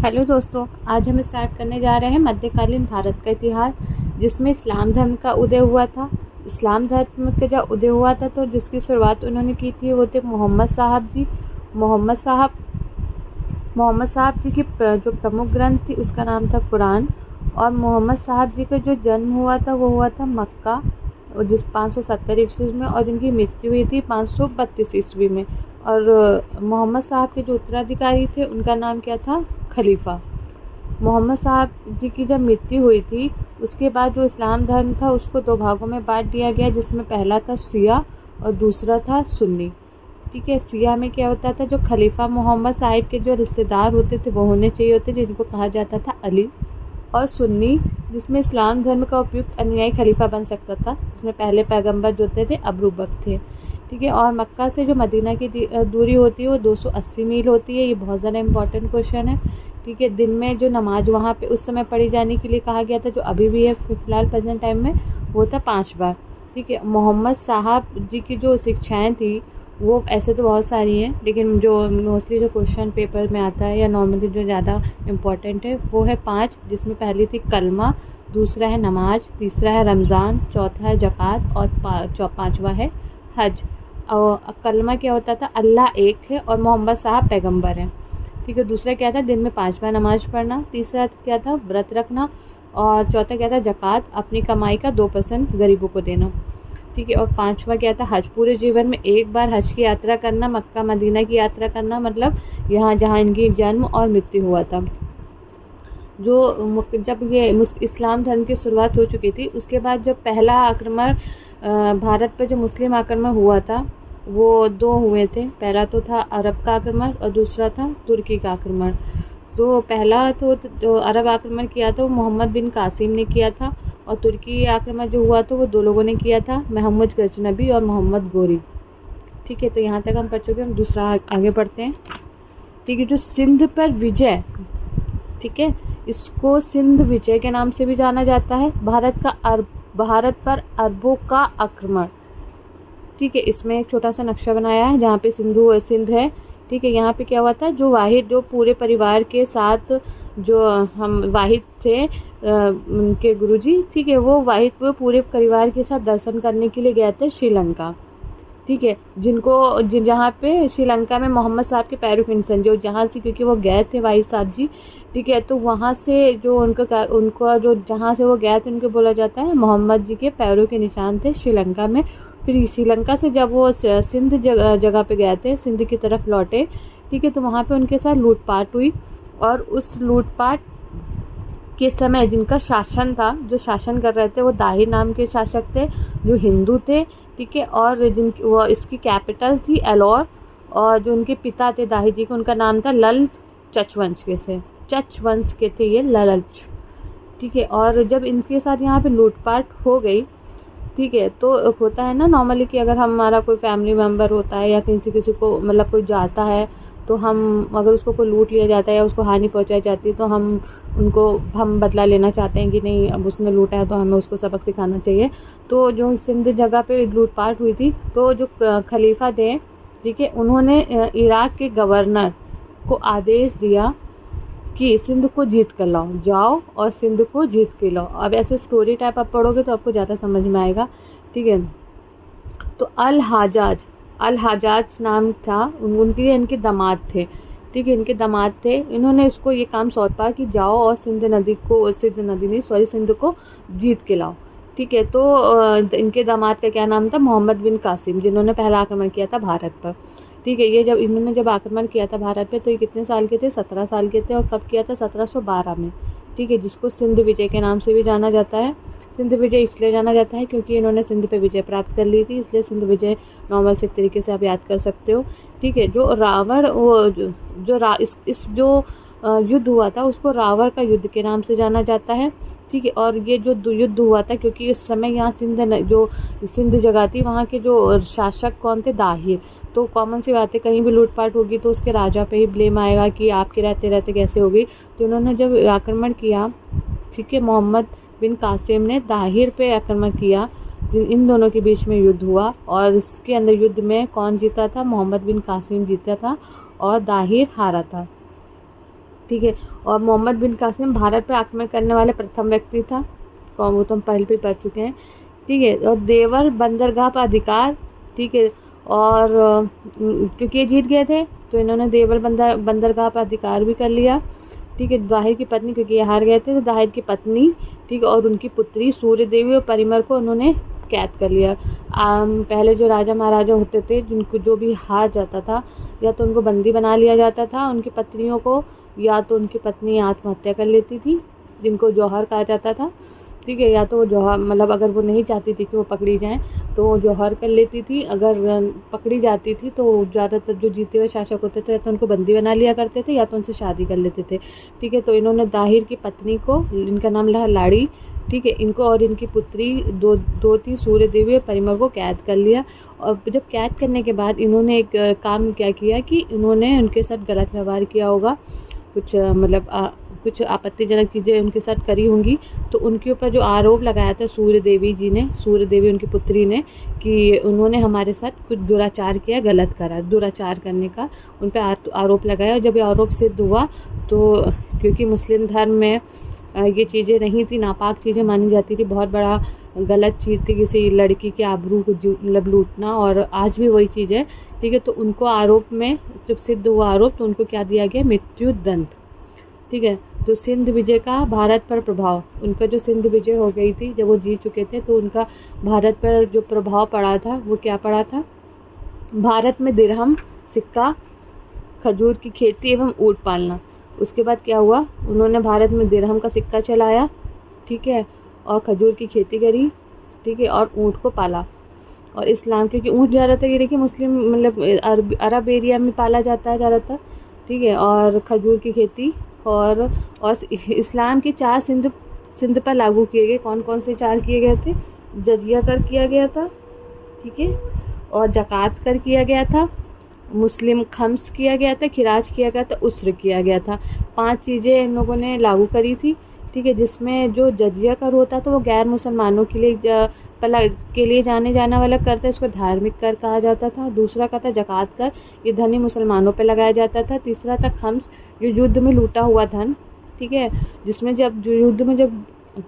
Hello दोस्तों, आज हम स्टार्ट करने जा रहे हैं मध्यकालीन भारत का इतिहास, जिसमें इस्लाम धर्म का उदय हुआ था। इस्लाम धर्म का जब उदय हुआ था तो जिसकी शुरुआत उन्होंने की थी वो थे मोहम्मद साहब जी। मोहम्मद साहब जी की जो प्रमुख ग्रंथ थी उसका नाम था कुरान। और मोहम्मद साहब जी का जो जन्म हुआ था वो हुआ था मक्का, और जिस 570 ईस्वी में, और उनकी मृत्यु हुई थी 532 ईस्वी में। और मोहम्मद साहब के जो उत्तराधिकारी थे उनका नाम क्या था? खलीफा। मोहम्मद साहब जी की जब मृत्यु हुई थी उसके बाद जो इस्लाम धर्म था उसको दो भागों में बांट दिया गया, जिसमें पहला था शिया और दूसरा था सुन्नी। ठीक है, शिया में क्या होता था, जो खलीफा मोहम्मद साहिब के जो रिश्तेदार होते थे वो होने चाहिए होते, जिनको कहा जाता था अली। और सुन्नी, जिसमें इस्लाम धर्म का उपयुक्त अनुयायी खलीफा बन सकता था, जिसमें पहले पैगंबर जो थे अबू बकर थे। ठीक है, और मक्का से जो मदीना की दूरी होती है वो 280 मील होती है। ये बहुत ज़्यादा इंपॉर्टेंट क्वेश्चन है। ठीक है, दिन में जो नमाज वहाँ पे उस समय पढ़ी जाने के लिए कहा गया था, जो अभी भी है फिलहाल प्रेजेंट टाइम में, वो था 5 बार। ठीक है, मोहम्मद साहब जी की जो शिक्षाएं थी वो ऐसे तो बहुत सारी हैं, लेकिन जो मोस्टली जो क्वेश्चन पेपर में आता है या नॉर्मली जो ज़्यादा इम्पोर्टेंट है वो है 5, जिसमें पहली थी कलमा, दूसरा है नमाज, तीसरा है रमज़ान, चौथा है ज़कात और पाँचवा है हज। और कलमा क्या होता था? अल्लाह एक है और मोहम्मद साहब पैगंबर हैं। ठीक है, दूसरा क्या था? दिन में 5 बार नमाज पढ़ना। तीसरा क्या था? व्रत रखना। और चौथा क्या था? ज़कात, अपनी कमाई का 2% गरीबों को देना। ठीक है, और 5वां क्या था? हज, पूरे जीवन में एक बार हज की यात्रा करना, मक्का मदीना की यात्रा करना, मतलब यहाँ जहाँ इनकी जन्म और मृत्यु हुआ था। जब ये इस्लाम धर्म की शुरुआत हो चुकी थी उसके बाद जब पहला आक्रमण भारत पर जो मुस्लिम आक्रमण हुआ था वो 2 हुए थे। पहला तो था अरब का आक्रमण और दूसरा था तुर्की का आक्रमण। तो पहला तो जो अरब आक्रमण किया था वो मोहम्मद बिन कासिम ने किया था, और तुर्की आक्रमण जो हुआ था वो 2 लोगों ने किया था, महमूद गजनबी और मोहम्मद गोरी। ठीक है, तो यहाँ तक हम पढ़ चुके हैं। हम दूसरा आगे बढ़ते हैं। ठीक है, जो सिंध पर विजय, ठीक है, इसको सिंध विजय के नाम से भी जाना जाता है। भारत पर अरबों का आक्रमण। ठीक है, इसमें एक छोटा सा नक्शा बनाया है जहाँ पे सिंध है। ठीक है, यहाँ पे क्या हुआ था, जो पूरे परिवार के साथ जो हम वाहिद थे उनके गुरुजी, ठीक है, वो पूरे परिवार के साथ दर्शन करने के लिए गए थे श्रीलंका। ठीक है, जहाँ पे श्रीलंका में मोहम्मद साहब के पैरों के निशान, जो जहाँ से, क्योंकि वो गए थे वाहिद साहब जी, ठीक है, तो वहाँ से जो उनका जो जहाँ से वो गए थे उनको बोला जाता है मोहम्मद जी के पैरों के निशान थे श्रीलंका में। फिर श्रीलंका से जब वो सिंध जगह पे गए थे, सिंध की तरफ लौटे, ठीक है, तो वहाँ पे उनके साथ लूटपाट हुई। और उस लूटपाट के समय जिनका शासन था, जो शासन कर रहे थे, वो दाहिर नाम के शासक थे जो हिंदू थे। ठीक है, और वो इसकी कैपिटल थी एलोर, और जो उनके पिता थे दाहिर जी के, उनका नाम था लल चच वंश के थे ये, ललच। ठीक है, और जब इनके साथ यहाँ पे लूटपाट हो गई, ठीक है, तो होता है ना नॉर्मली कि अगर हमारा कोई फैमिली मेम्बर होता है या किसी को मतलब कोई जाता है, तो हम अगर उसको कोई लूट लिया जाता है या उसको हानि पहुंचाई जाती है तो हम बदला लेना चाहते हैं कि नहीं, अब उसने लूटा है तो हमें उसको सबक सिखाना चाहिए। तो जो सिंध जगह पे लूटपाट हुई थी, तो जो खलीफा थे, ठीक है, उन्होंने इराक के गवर्नर को आदेश दिया कि सिंध को जीत कर लाओ, जाओ और सिंध को जीत के लाओ। अब ऐसे स्टोरी टाइप आप पढ़ोगे तो आपको ज़्यादा समझ में आएगा। ठीक है, तो अल हाजाज नाम था उनके, इनके दामाद थे। ठीक है, इनके दामाद थे, इन्होंने इसको ये काम सौंपा कि जाओ और सिंध को जीत के लाओ। ठीक है, तो इनके दामाद का क्या नाम था? मोहम्मद बिन कासिम, जिन्होंने पहला आक्रमण किया था भारत पर। ठीक है, ये इन्होंने जब आक्रमण किया था भारत पे तो ये कितने साल के थे? 17 साल के थे। और कब किया था? 1712 में। ठीक है, जिसको सिंध विजय के नाम से भी जाना जाता है। सिंध विजय इसलिए जाना जाता है क्योंकि इन्होंने सिंध पे विजय प्राप्त कर ली थी, इसलिए सिंध विजय नॉर्मल से तरीके से आप याद कर सकते हो। ठीक है, जो रावण जो युद्ध हुआ था उसको रावण का युद्ध के नाम से जाना जाता है। ठीक है, और ये जो युद्ध हुआ था क्योंकि इस समय यहाँ सिंध जगह थी, वहाँ के जो शासक कौन थे? दाहिर। तो कॉमन सी बात है, कहीं भी लूटपाट होगी तो उसके राजा पे ही ब्लेम आएगा कि आपके रहते रहते कैसे होगी। तो उन्होंने जब आक्रमण किया, ठीक है, मोहम्मद बिन कासिम ने दाहिर पे आक्रमण किया, इन दोनों के बीच में युद्ध हुआ। और इसके अंदर युद्ध में कौन जीता था? मोहम्मद बिन कासिम जीता था और दाहिर हारा था। ठीक है। और मोहम्मद बिन कासिम भारत पर आक्रमण करने वाले प्रथम व्यक्ति था, वो तो हम पहले भी पढ़ चुके हैं। ठीक है। और देवर बंदरगाह पर अधिकार, ठीक है। और क्योंकि ये जीत गए थे तो इन्होंने देवर बंदरगाह पर अधिकार भी कर लिया। ठीक है। दाहिर की पत्नी, क्योंकि ये हार गए थे तो दाहिर की पत्नी, ठीक है, और उनकी पुत्री सूर्य देवी और परिमर को उन्होंने कैद कर लिया। पहले जो राजा महाराजा होते थे, जिनको जो भी हार जाता था, या तो उनको बंदी बना लिया जाता था उनकी पत्नियों को, या तो उनकी पत्नी आत्महत्या कर लेती थी, जिनको जौहर कहा जाता था। ठीक है। या तो वो जौहर, मतलब अगर वो नहीं चाहती थी कि वो पकड़ी जाएं तो वो जौहर कर लेती थी। अगर पकड़ी जाती थी तो ज़्यादातर जो जीते हुए शासक होते थे तो उनको बंदी बना लिया करते थे, या तो उनसे शादी कर लेते थे। ठीक है। तो इन्होंने दाहिर की पत्नी को, इनका नाम रहा लाड़ी, ठीक है, इनको और इनकी पुत्री दो थी, सूर्य देवी और परिमल को कैद कर लिया। और जब कैद करने के बाद इन्होंने एक काम क्या किया कि इन्होंने उनके साथ गलत व्यवहार किया होगा, कुछ मतलब कुछ आपत्तिजनक चीज़ें उनके साथ करी होंगी, तो उनके ऊपर जो आरोप लगाया था सूर्य देवी उनकी पुत्री ने, कि उन्होंने हमारे साथ कुछ दुराचार किया, गलत करा, दुराचार करने का उन पर आरोप लगाया। और जब ये आरोप सिद्ध हुआ तो क्योंकि मुस्लिम धर्म में ये चीज़ें नहीं थी, नापाक चीज़ें मानी जाती थी, बहुत बड़ा गलत चीज़ थी किसी लड़की के आबरू को मतलब लूटना, और आज भी वही चीज़ है। ठीक है। तो उनको आरोप में जब सिद्ध हुआ आरोप तो उनको क्या दिया गया, मृत्यु दंड। ठीक है। तो सिंध विजय का भारत पर प्रभाव, उनका जो सिंध विजय हो गई थी जब वो जीत चुके थे तो उनका भारत पर जो प्रभाव पड़ा था वो क्या पड़ा था, भारत में दिरहम, सिक्का, खजूर की खेती एवं ऊँट पालना। उसके बाद क्या हुआ, उन्होंने भारत में दिरहम का सिक्का चलाया, ठीक है, और खजूर की खेती करी, ठीक है, और ऊँट को पाला। और इस्लाम, क्योंकि ऊँट ज़्यादातर ये देखिए मुस्लिम मतलब अरब एरिया में पाला जाता है ज़्यादातर, ठीक है, और खजूर की खेती और इस्लाम के 4 सिंध पर लागू किए गए। कौन कौन से 4 किए गए थे, जजिया कर किया गया था, ठीक है, और ज़कात कर किया गया था, मुस्लिम खम्स किया गया था, खिराज किया गया था, उस्र किया गया था। 5 चीज़ें इन लोगों ने लागू करी थी, ठीक है, जिसमें जो जजिया कर होता था वो गैर मुसलमानों के लिए जाने जाना वाला कर था, इसको धार्मिक कर कहा जाता था। दूसरा का था ज़कात कर, ये धनी मुसलमानों पर लगाया जाता था। तीसरा था खम्स, जो युद्ध में लूटा हुआ धन, ठीक है, जिसमें जब युद्ध में जब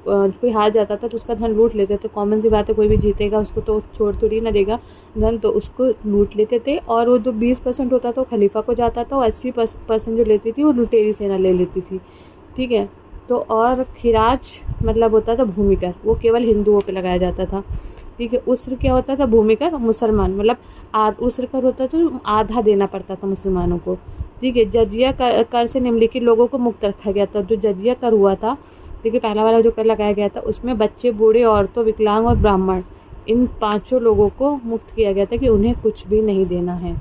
कोई हार जाता था तो उसका धन लूट लेते थे। कॉमन सी बात है, कोई भी जीतेगा उसको तो छोड़ थोड़ी ना देगा धन, तो उसको लूट लेते थे। और वो जो 20% होता था वो खलीफा को जाता था, और 80% जो लेती थी वो लुटेरी सेना ले लेती थी, ठीक है। तो और खिराज मतलब होता था भूमि कर, वो केवल हिंदुओं पे लगाया जाता था, ठीक है। उस्र क्या होता था, भूमि कर, मुसलमान मतलब उस्र कर होता था, तो आधा देना पड़ता था मुसलमानों को, ठीक है। जजिया कर से निम्नलिखित लोगों को मुक्त रखा गया था। जो जजिया कर हुआ था, ठीक है, पहला वाला जो कर लगाया गया था, उसमें बच्चे, बूढ़े, औरतों, विकलांग और ब्राह्मण, इन 5 लोगों को मुक्त किया गया था कि उन्हें कुछ भी नहीं देना है।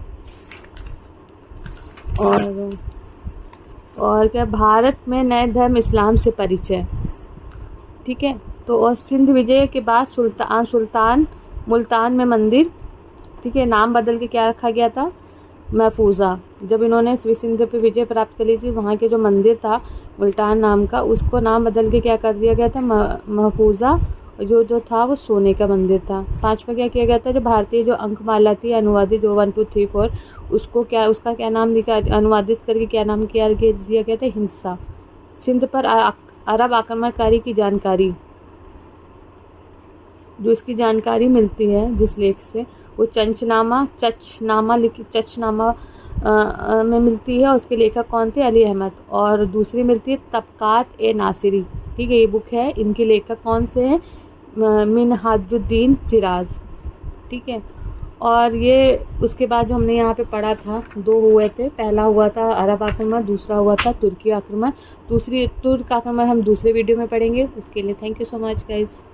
और क्या, भारत में नए धर्म इस्लाम से परिचय, ठीक है। तो और सिंध विजय के बाद सुल्तान मुल्तान में मंदिर, ठीक है, नाम बदल के क्या रखा गया था, महफूजा। जब इन्होंने सिंध पे विजय प्राप्त कर ली थी, वहाँ के जो मंदिर था मुल्तान नाम का, उसको नाम बदल के क्या कर दिया गया था, महफूजा। जो था वो सोने का मंदिर था। 5वां क्या किया गया था, जो भारतीय जो अंकमाला थी अनुवादित, जो 1 2 3 4, उसका क्या नाम दिया, अनुवादित करके क्या नाम दिया गया था, हिंसा। सिंध पर अरब आक्रमणकारी की जानकारी, जो इसकी जानकारी मिलती है जिस लेख से, वो चचनामा में मिलती है। उसके लेखक कौन थे, अली अहमद। और दूसरी मिलती है तबकात ए नासिरी, ठीक है, ये बुक है, इनके लेखक कौन से हैं, मिनहाजुद्दीन सिराज, ठीक है। और ये उसके बाद जो हमने यहाँ पे पढ़ा था, 2 हुए थे, पहला हुआ था अरब आक्रमण, दूसरा हुआ था तुर्की आक्रमण। तुर्क आक्रमण हम दूसरे वीडियो में पढ़ेंगे। उसके लिए thank you so much guys.